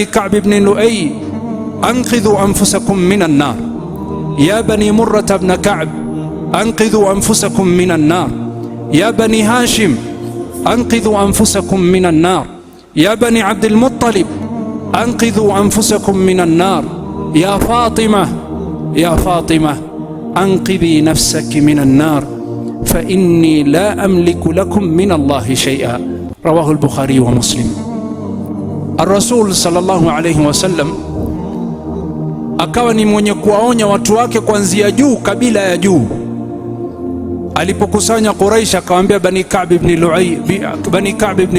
كعب بن لؤي أنقذوا أنفسكم من النار. يا بني مرة بن كعب أنقذوا أنفسكم من النار. يا بني هاشم أنقذوا أنفسكم من النار. يا بني عبد المطلب أنقذوا أنفسكم من النار. يا فاطمة يا فاطمة أنقذي نفسك من النار فإني لا أملك لكم من الله شيئا. رواه البخاري ومسلم. الرسول صلى الله عليه wasallam akawa ni mwenye kuwaonya watu wake kuanzia juu, kabila ya juu. Alipokusanya Quraish akawaambia Bani Ka'b ibn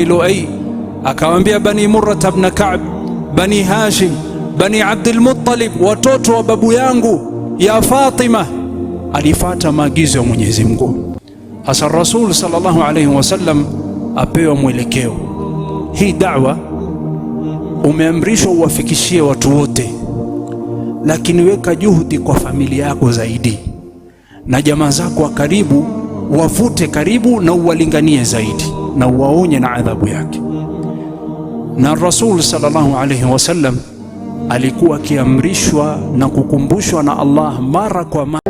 Lu'ay, akawaambia Bani Murrah ibn Ka'b, Bani Hashim, Bani Abdul Muttalib, watoto wa babu yangu, ya Fatima. Alifuata maagizo ya Mwenyezi Mungu. Hasa Rasul sallallahu alayhi wasallam apewa mwelekeo. Hii da'wa umeamrishwa uwafikishie watu wote, lakini weka juhudi kwa familia yako zaidi, na jamaa zako wa karibu wavute karibu na uwalinganie zaidi, na uwaonye na adhabu yake. Na Rasul sallallahu alayhi wasallam alikuwa akiamrishwa na kukumbushwa na Allah mara kwa mara